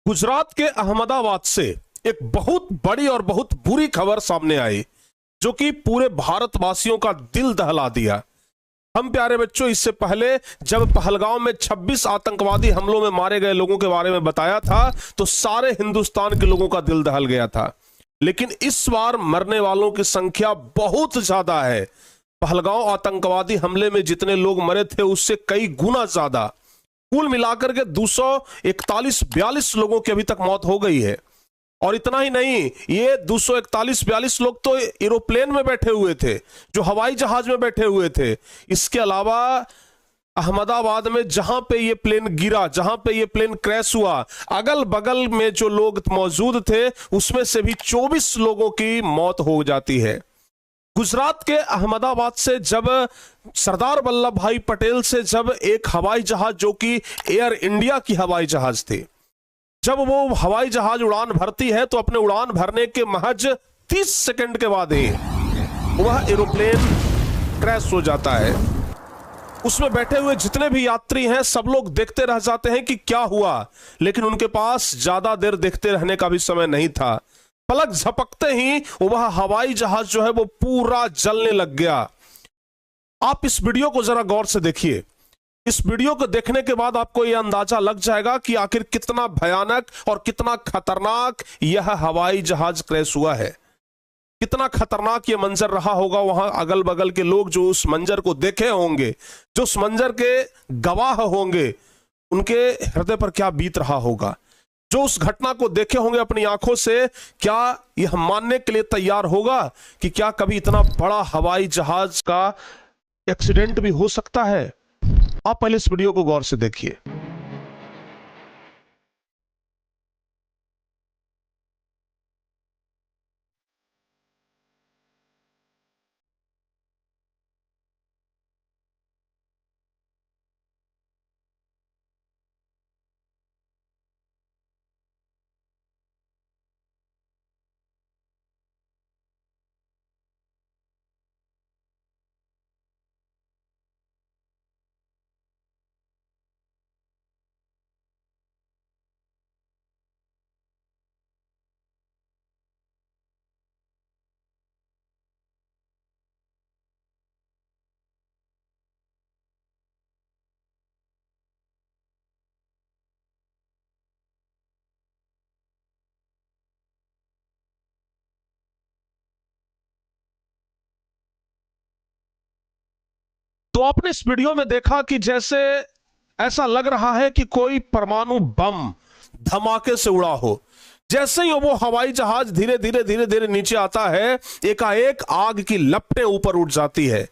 गुजरात के अहमदाबाद से एक बहुत बड़ी और बहुत बुरी खबर सामने आई जो कि पूरे भारतवासियों का दिल दहला दिया। हम प्यारे बच्चों, इससे पहले जब पहलगांव में 26 आतंकवादी हमलों में मारे गए लोगों के बारे में बताया था तो सारे हिंदुस्तान के लोगों का दिल दहल गया था। लेकिन इस बार मरने वालों की संख्या बहुत ज्यादा है। पहलगांव आतंकवादी हमले में जितने लोग मरे थे उससे कई गुना ज्यादा, कुल मिलाकर के 241-42 लोगों की अभी तक मौत हो गई है। और इतना ही नहीं, ये 241-42 लोग तो एरोप्लेन में बैठे हुए थे, जो हवाई जहाज में बैठे हुए थे। इसके अलावा अहमदाबाद में जहां पे ये प्लेन गिरा, जहां पे ये प्लेन क्रैश हुआ, अगल बगल में जो लोग मौजूद थे उसमें से भी 24 लोगों की मौत हो जाती है। गुजरात के अहमदाबाद से जब सरदार वल्लभ भाई पटेल से जब एक हवाई जहाज जो कि एयर इंडिया की हवाई जहाज थी, जब वो हवाई जहाज उड़ान भरती है तो अपने उड़ान भरने के महज 30 सेकंड के बाद ही वह एरोप्लेन क्रैश हो जाता है। उसमें बैठे हुए जितने भी यात्री हैं सब लोग देखते रह जाते हैं कि क्या हुआ, लेकिन उनके पास ज्यादा देर देखते रहने का भी समय नहीं था। पलक झपकते ही वह हवाई जहाज जो है वो पूरा जलने लग गया। आप इस वीडियो को जरा गौर से देखिए। इस वीडियो को देखने के बाद आपको यह अंदाजा लग जाएगा कि आखिर कितना भयानक और कितना खतरनाक यह हवाई जहाज क्रैश हुआ है। कितना खतरनाक यह मंजर रहा होगा। वहां अगल बगल के लोग जो उस मंजर को देखे होंगे, जो उस मंजर के गवाह होंगे, उनके हृदय पर क्या बीत रहा होगा। जो उस घटना को देखे होंगे अपनी आंखों से, क्या यह मानने के लिए तैयार होगा कि क्या कभी इतना बड़ा हवाई जहाज का एक्सीडेंट भी हो सकता है। आप पहले इस वीडियो को गौर से देखिए। तो आपने इस वीडियो में देखा कि जैसे ऐसा लग रहा है कि कोई परमाणु बम धमाके से उड़ा हो। जैसे ही वो हवाई जहाज धीरे धीरे धीरे धीरे नीचे आता है, एकाएक आग की लपटें ऊपर उठ जाती है।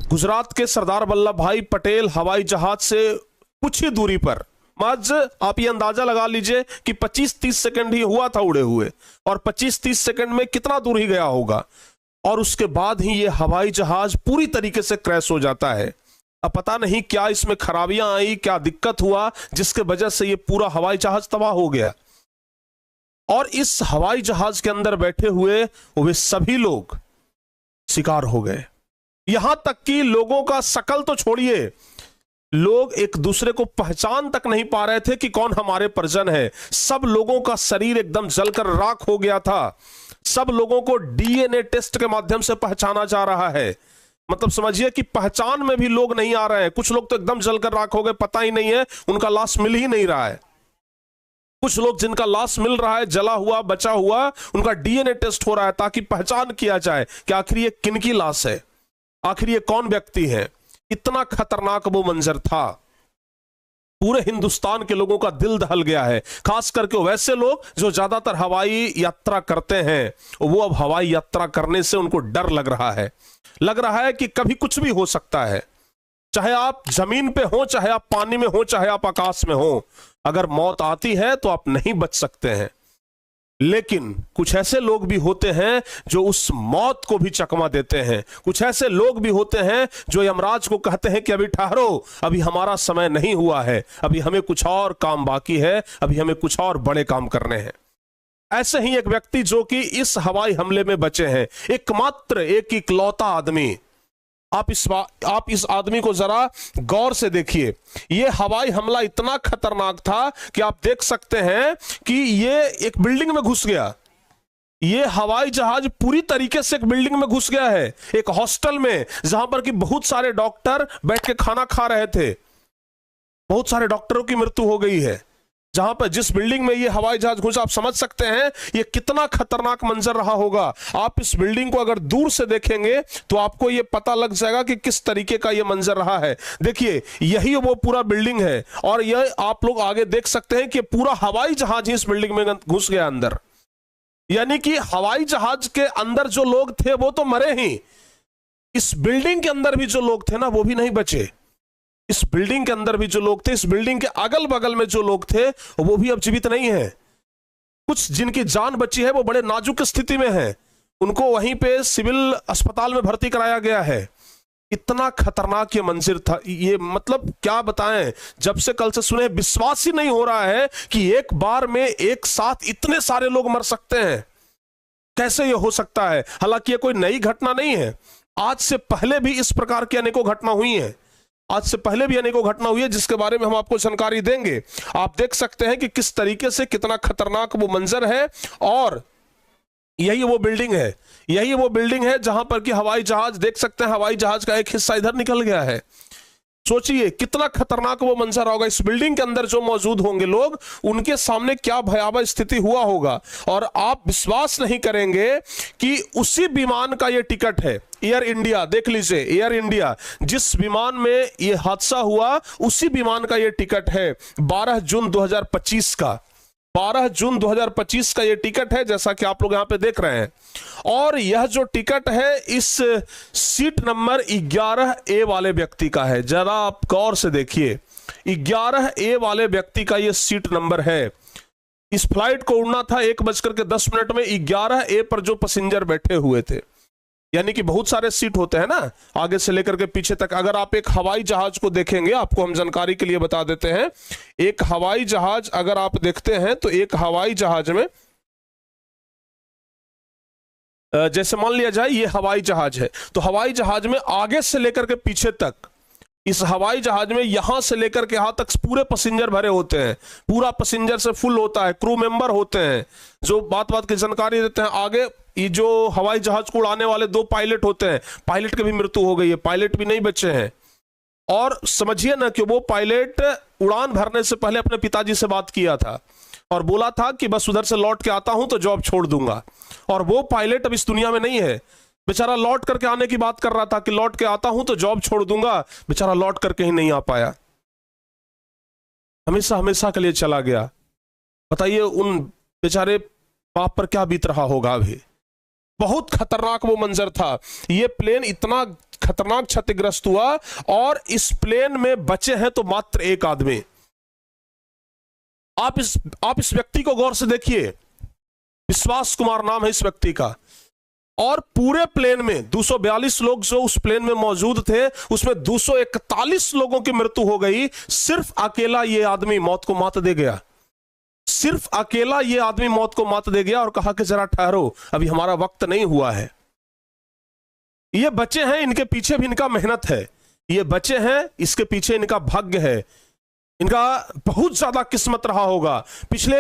गुजरात के सरदार वल्लभ भाई पटेल हवाई जहाज से कुछ ही दूरी पर, आज आप ये अंदाजा लगा लीजिए कि 25-30 सेकंड ही हुआ था उड़े हुए, और 25-30 सेकंड में कितना दूर ही गया होगा। और उसके बाद ही ये हवाई जहाज पूरी तरीके से क्रैश हो जाता है। अब पता नहीं क्या इसमें खराबियां आई, क्या दिक्कत हुआ जिसके वजह से ये पूरा हवाई जहाज तबाह हो गया। और इस हवाई जहाज के अंदर बैठे हुए वे सभी लोग शिकार हो गए। यहां तक कि लोगों का शकल तो छोड़िए, लोग एक दूसरे को पहचान तक नहीं पा रहे थे कि कौन हमारे परिजन है। सब लोगों का शरीर एकदम जलकर राख हो गया था। सब लोगों को डीएनए टेस्ट के माध्यम से पहचाना जा रहा है। मतलब समझिए कि पहचान में भी लोग नहीं आ रहे हैं। कुछ लोग तो एकदम जलकर राख हो गए, पता ही नहीं है, उनका लाश मिल ही नहीं रहा है। कुछ लोग जिनका लाश मिल रहा है, जला हुआ बचा हुआ, उनका डीएनए टेस्ट हो रहा है ताकि पहचान किया जाए कि आखिर ये किनकी लाश है, आखिर ये कौन व्यक्ति है। इतना खतरनाक वो मंजर था। पूरे हिंदुस्तान के लोगों का दिल दहल गया है। खास करके वैसे लोग जो ज्यादातर हवाई यात्रा करते हैं, वो अब हवाई यात्रा करने से उनको डर लग रहा है। लग रहा है कि कभी कुछ भी हो सकता है। चाहे आप जमीन पे हो, चाहे आप पानी में हो, चाहे आप आकाश में हो, अगर मौत आती है तो आप नहीं बच सकते हैं। लेकिन कुछ ऐसे लोग भी होते हैं जो उस मौत को भी चकमा देते हैं। कुछ ऐसे लोग भी होते हैं जो यमराज को कहते हैं कि अभी ठहरो, अभी हमारा समय नहीं हुआ है, अभी हमें कुछ और काम बाकी है, अभी हमें कुछ और बड़े काम करने हैं। ऐसे ही एक व्यक्ति जो कि इस हवाई हमले में बचे हैं, एकमात्र एक इकलौता आदमी, आप इस आदमी को जरा गौर से देखिए। ये हवाई हमला इतना खतरनाक था कि आप देख सकते हैं कि ये एक बिल्डिंग में घुस गया। ये हवाई जहाज पूरी तरीके से एक बिल्डिंग में घुस गया है, एक हॉस्टल में, जहां पर कि बहुत सारे डॉक्टर बैठ के खाना खा रहे थे। बहुत सारे डॉक्टरों की मृत्यु हो गई है। जहां पर जिस बिल्डिंग में ये हवाई जहाज घुसा, आप समझ सकते हैं ये कितना खतरनाक मंजर रहा होगा। आप इस बिल्डिंग को अगर दूर से देखेंगे तो आपको ये पता लग जाएगा कि किस तरीके का ये मंजर रहा है। देखिए, यही वो पूरा बिल्डिंग है और यह आप लोग आगे देख सकते हैं कि पूरा हवाई जहाज इस बिल्डिंग में घुस गया अंदर। यानी कि हवाई जहाज के अंदर जो लोग थे वो तो मरे ही, इस बिल्डिंग के अंदर भी जो लोग थे ना वो भी नहीं बचे। इस बिल्डिंग के अंदर भी जो लोग थे, इस बिल्डिंग के अगल बगल में जो लोग थे वो भी अब जीवित नहीं है। कुछ जिनकी जान बची है वो बड़े नाजुक स्थिति में है, उनको वहीं पे सिविल अस्पताल में भर्ती कराया गया है। इतना खतरनाक ये मंजर था, ये मतलब क्या बताएं। जब से कल से सुने विश्वास ही नहीं हो रहा है कि एक बार में एक साथ इतने सारे लोग मर सकते हैं। कैसे ये हो सकता है? हालांकि ये कोई नई घटना नहीं है, आज से पहले भी इस प्रकार की अनेकों घटना हुई हैं। आज से पहले भी अनेकों घटना हुई है जिसके बारे में हम आपको जानकारी देंगे। आप देख सकते हैं कि किस तरीके से कितना खतरनाक वो मंजर है। और यही वो बिल्डिंग है, यही वो बिल्डिंग है जहां पर कि हवाई जहाज, देख सकते हैं हवाई जहाज का एक हिस्सा इधर निकल गया है। सोचिए कितना खतरनाक वो मंजर होगा। इस बिल्डिंग के अंदर जो मौजूद होंगे लोग, उनके सामने क्या भयावह स्थिति हुआ होगा। और आप विश्वास नहीं करेंगे कि उसी विमान का ये टिकट है, एयर इंडिया। देख लीजिए, एयर इंडिया, जिस विमान में ये हादसा हुआ उसी विमान का ये टिकट है। 12 जून 2025 का, 12 जून 2025 का ये टिकट है, जैसा कि आप लोग यहां पे देख रहे हैं। और यह जो टिकट है इस सीट नंबर 11A वाले व्यक्ति का है। जरा आप गौर से देखिए, 11A वाले व्यक्ति का ये सीट नंबर है। इस फ्लाइट को उड़ना था 1:10 में। 11A पर जो पैसेंजर बैठे हुए थे, यानी कि बहुत सारे सीट होते हैं ना, आगे से लेकर के पीछे तक। अगर आप एक हवाई जहाज को देखेंगे, आपको हम जानकारी के लिए बता देते हैं, एक हवाई जहाज अगर आप देखते हैं तो एक हवाई जहाज में, जैसे मान लिया जाए ये हवाई जहाज है, तो हवाई जहाज में आगे से लेकर के पीछे तक, इस हवाई जहाज में यहां से लेकर के यहां तक पूरे पैसेंजर भरे होते हैं। पूरा पैसेंजर से फुल होता है, क्रू मेंबर होते हैं जो बात बात की जानकारी देते हैं। आगे ये जो हवाई जहाज को उड़ाने वाले 2 पायलट होते हैं, पायलट की भी मृत्यु हो गई है, पायलट भी नहीं बचे हैं। और समझिए ना कि वो पायलट उड़ान भरने से पहले अपने पिताजी से बात किया था और बोला था कि बस उधर से लौट के आता हूं तो जॉब छोड़ दूंगा। और वो पायलट अब इस दुनिया में नहीं है, बेचारा लौट करके आने की बात कर रहा था कि लौट के आता हूं तो जॉब छोड़ दूंगा, बेचारा लौट करके ही नहीं आ पाया, हमेशा हमेशा के लिए चला गया। बताइए उन बेचारे बाप पर क्या बीत रहा होगा अभी। बहुत खतरनाक वो मंजर था। ये प्लेन इतना खतरनाक क्षतिग्रस्त हुआ और इस प्लेन में बचे हैं तो मात्र 1 आदमी। आप इस व्यक्ति को गौर से देखिए, विश्वास कुमार नाम है इस व्यक्ति का। और पूरे प्लेन में 242 लोग जो उस प्लेन में मौजूद थे, उसमें 241 लोगों की मृत्यु हो गई। सिर्फ अकेला ये आदमी मौत को मात दे गया। सिर्फ अकेला ये आदमी मौत को मात दे गया और कहा कि जरा ठहरो, अभी हमारा वक्त नहीं हुआ है। ये बच्चे हैं, इनके पीछे भी इनका मेहनत है। ये बच्चे हैं, इसके पीछे इनका भाग्य है, इनका बहुत ज्यादा किस्मत रहा होगा। पिछले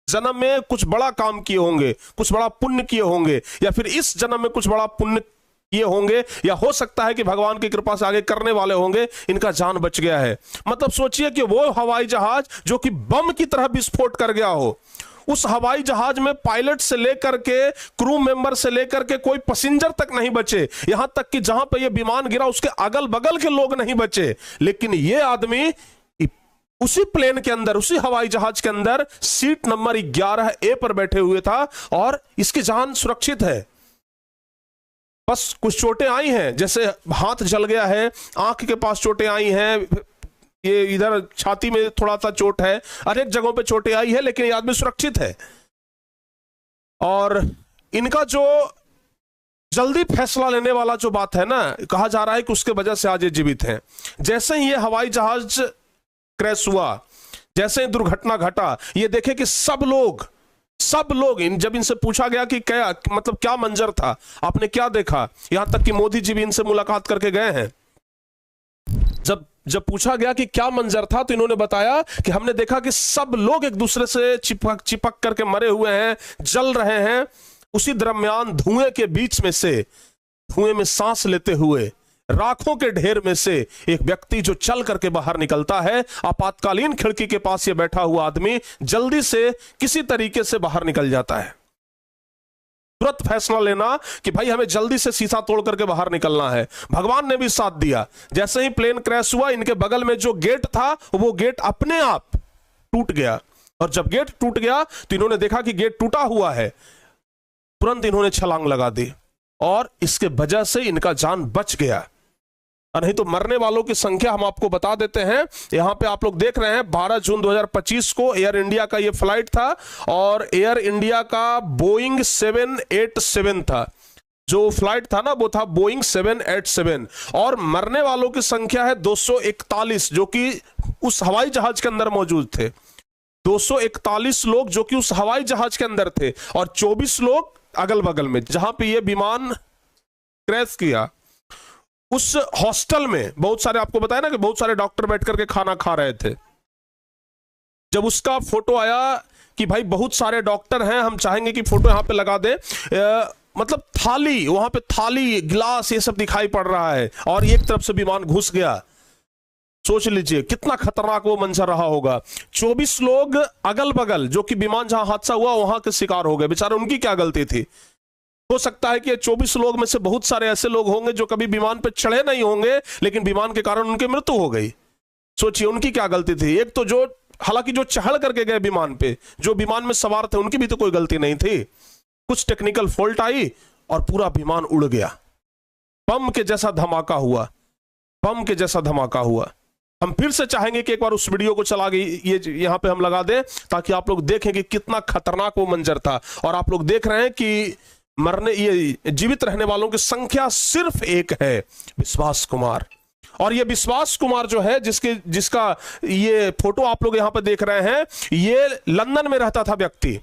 जन्म में कुछ बड़ा काम किए होंगे, कुछ बड़ा पुण्य किए होंगे, या फिर इस जन्म में कुछ बड़ा पुण्य किए होंगे, या हो सकता है कि भगवान की कृपा से आगे करने वाले होंगे, इनका जान बच गया है। मतलब सोचिए कि वो हवाई जहाज जो कि बम की तरह विस्फोट कर गया हो, उस हवाई जहाज में पायलट से लेकर के, क्रू मेंबर से लेकर के कोई पैसेंजर तक नहीं बचे। यहां तक कि जहां पर यह विमान गिरा उसके अगल बगल के लोग नहीं बचे। लेकिन यह आदमी उसी प्लेन के अंदर, उसी हवाई जहाज के अंदर सीट नंबर 11A पर बैठे हुए था और इसकी जान सुरक्षित है। बस कुछ चोटें आई हैं, जैसे हाथ जल गया है, आंख के पास चोटें आई हैं, ये इधर छाती में थोड़ा सा चोट है, अनेक जगहों पे चोटें आई है, लेकिन ये आदमी सुरक्षित है। और इनका जो जल्दी फैसला लेने वाला जो बात है ना, कहा जा रहा है कि उसके वजह से आज ये जीवित हैं। जैसे ही ये हवाई जहाज क्रैश हुआ, जैसे ही दुर्घटना घटा, ये देखे कि सब लोग सब लोग जब इनसे पूछा गया कि क्या मतलब क्या मंजर था, आपने क्या देखा, यहां तक कि मोदी जी भी इनसे मुलाकात करके गए हैं, जब पूछा गया कि क्या मंजर था तो इन्होंने बताया कि हमने देखा कि सब लोग एक दूसरे से चिपक करके मरे हुए हैं, जल रहे हैं। उसी दरमियान धुएं के बीच में से, धुएं में सांस लेते हुए राखों के ढेर में से एक व्यक्ति जो चल करके बाहर निकलता है। आपातकालीन खिड़की के पास ये बैठा हुआ आदमी जल्दी से किसी तरीके से बाहर निकल जाता है। तुरंत फैसला लेना कि भाई हमें जल्दी से शीशा तोड़ करके बाहर निकलना है। भगवान ने भी साथ दिया। जैसे ही प्लेन क्रैश हुआ, इनके बगल में जो गेट था वो गेट अपने आप टूट गया, और जब गेट टूट गया तो इन्होंने देखा कि गेट टूटा हुआ है। तुरंत इन्होंने छलांग लगा दी और इसके वजह से इनका जान बच गया। और नहीं तो मरने वालों की संख्या हम आपको बता देते हैं। यहां पे आप लोग देख रहे हैं 12 जून 2025 को एयर इंडिया का ये फ्लाइट था, और एयर इंडिया का बोइंग 787 था। जो फ्लाइट था ना वो था बोइंग 787, और मरने वालों की संख्या है 241, जो कि उस हवाई जहाज के अंदर मौजूद थे। 241 लोग जो कि उस हवाई जहाज के अंदर थे, और 24 लोग अगल बगल में जहां पे ये विमान क्रैश किया उस हॉस्टल में। बहुत सारे, आपको बताया ना कि बहुत सारे डॉक्टर बैठ करके खाना खा रहे थे। जब उसका फोटो आया कि भाई बहुत सारे डॉक्टर हैं, हम चाहेंगे कि फोटो यहां पे लगा दें, मतलब थाली, वहां पे थाली, गिलास, ये सब दिखाई पड़ रहा है, और एक तरफ से विमान घुस गया। सोच लीजिए कितना खतरनाक वो मंजर रहा होगा। 24 लोग अगल बगल, जो कि विमान जहां हादसा हुआ वहां के शिकार हो गए। बेचारे, उनकी क्या गलती थी? हो सकता है कि 24 लोग में से बहुत सारे ऐसे लोग होंगे जो कभी विमान पर चढ़े नहीं होंगे, लेकिन विमान के कारण उनकी मृत्यु हो गई। सोचिए उनकी क्या गलती थी। एक तो जो, हालांकि जो चढ़ करके गए विमान पे, जो विमान में सवार थे, उनकी भी तो कोई गलती नहीं थी। कुछ टेक्निकल फॉल्ट आई और पूरा विमान उड़ गया। बम के जैसा धमाका हुआ, बम के जैसा धमाका हुआ। हम फिर से चाहेंगे कि एक बार उस वीडियो को चला के ये यहां पे हम लगा दें, ताकि आप लोग देखें कि कितना खतरनाक वो मंजर था। और आप लोग देख रहे हैं कि ये जीवित रहने वालों की संख्या सिर्फ एक है, विश्वास कुमार। और ये विश्वास कुमार जो है, जिसका ये फोटो आप लोग यहां पर देख रहे हैं, ये लंदन में रहता था व्यक्ति,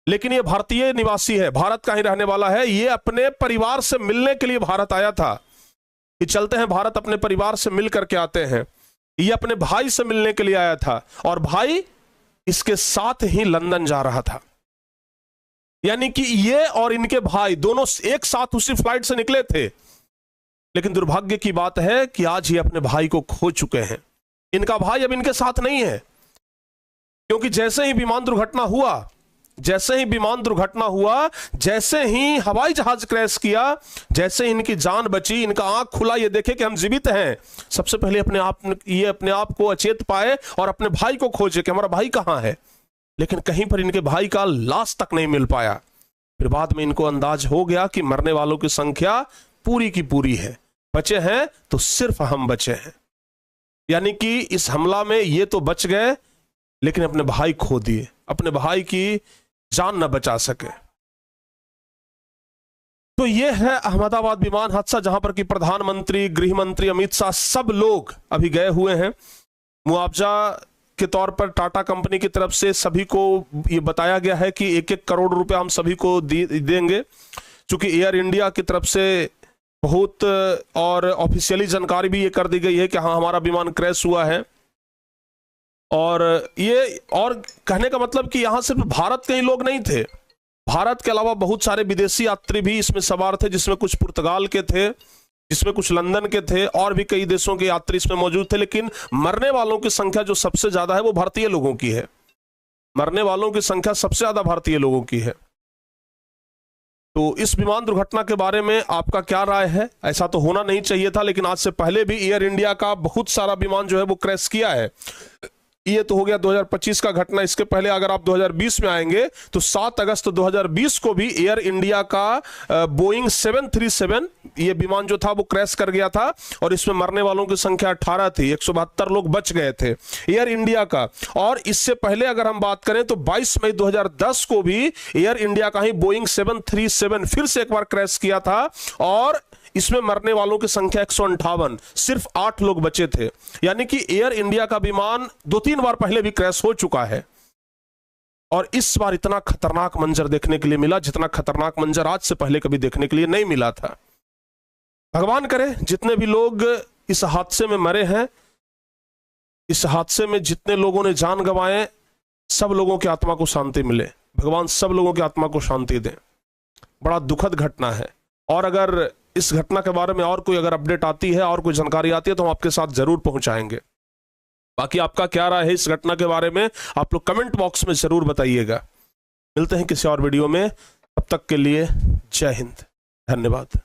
लेकिन ये भारतीय निवासी है, भारत का ही रहने वाला है। ये अपने परिवार से मिलने के लिए भारत आया था। ये चलते हैं भारत, अपने परिवार से मिल करके आते हैं। ये अपने भाई से मिलने के लिए आया था, और भाई इसके साथ ही लंदन जा रहा था। यानी कि ये और इनके भाई दोनों एक साथ उसी फ्लाइट से निकले थे। लेकिन दुर्भाग्य की बात है कि आज ये अपने भाई को खो चुके हैं। इनका भाई अब इनके साथ नहीं है, क्योंकि जैसे ही विमान दुर्घटना हुआ, जैसे ही हवाई जहाज क्रैश किया, जैसे ही इनकी जान बची, इनका आंख खुला, ये देखे कि हम जीवित हैं, सबसे पहले अपने आप को अचेत पाए और अपने भाई को खोजे कि हमारा भाई कहां है। लेकिन कहीं पर इनके भाई का लाश तक नहीं मिल पाया। फिर बाद में इनको अंदाज हो गया कि मरने वालों की संख्या पूरी की पूरी है, बचे हैं तो सिर्फ हम बचे हैं। यानी कि इस हमला में ये तो बच गए, लेकिन अपने भाई खो दिए, अपने भाई की जान न बचा सके। तो ये है अहमदाबाद विमान हादसा, जहां पर कि प्रधानमंत्री, गृह मंत्री अमित शाह, सब लोग अभी गए हुए हैं। मुआवजा के तौर पर टाटा कंपनी की तरफ से सभी को ये बताया गया है कि 1-1 करोड़ रुपए हम सभी को देंगे। चूंकि एयर इंडिया की तरफ से बहुत और ऑफिशियली जानकारी भी ये कर दी गई है कि हाँ, हमारा विमान क्रैश हुआ है। और ये, और कहने का मतलब कि यहां सिर्फ भारत के ही लोग नहीं थे, भारत के अलावा बहुत सारे विदेशी यात्री भी इसमें सवार थे, जिसमें कुछ पुर्तगाल के थे, जिसमें कुछ लंदन के थे, और भी कई देशों के यात्री इसमें मौजूद थे। लेकिन मरने वालों की संख्या जो सबसे ज्यादा है वो भारतीय लोगों की है। मरने वालों की संख्या सबसे ज्यादा भारतीय लोगों की है। तो इस विमान दुर्घटना के बारे में आपका क्या राय है? ऐसा तो होना नहीं चाहिए था, लेकिन आज से पहले भी एयर इंडिया का बहुत सारा विमान जो है वो क्रैश किया है। ये तो हो गया 2025 का घटना। इसके पहले अगर आप 2020 में आएंगे तो 7 अगस्त 2020 को भी एयर इंडिया का बोइंग 737 ये विमान जो था वो क्रैश कर गया था, और इसमें मरने वालों की संख्या 18 थी, 172 लोग बच गए थे एयर इंडिया का। और इससे पहले अगर हम बात करें तो 22 मई 2010 को भी एयर इंडिया का ही बोइंग 737 फिर से एक बार क्रैश किया था, और इसमें मरने वालों की संख्या 158, सिर्फ 8 लोग बचे थे। यानी कि एयर इंडिया का विमान 2-3 बार पहले भी क्रैश हो चुका है। और इस बार इतना खतरनाक मंजर देखने के लिए मिला जितना खतरनाक मंजर आज से पहले कभी देखने के लिए नहीं मिला था। भगवान करे जितने भी लोग इस हादसे में मरे हैं, इस हादसे में जितने लोगों ने जान गंवाए, सब लोगों की आत्मा को शांति मिले। भगवान सब लोगों की आत्मा को शांति दे। बड़ा दुखद घटना है, और अगर इस घटना के बारे में और कोई अगर अपडेट आती है और कोई जानकारी आती है तो हम आपके साथ जरूर पहुंचाएंगे। बाकी आपका क्या राय है इस घटना के बारे में, आप लोग कमेंट बॉक्स में जरूर बताइएगा। मिलते हैं किसी और वीडियो में, तब तक के लिए जय हिंद, धन्यवाद।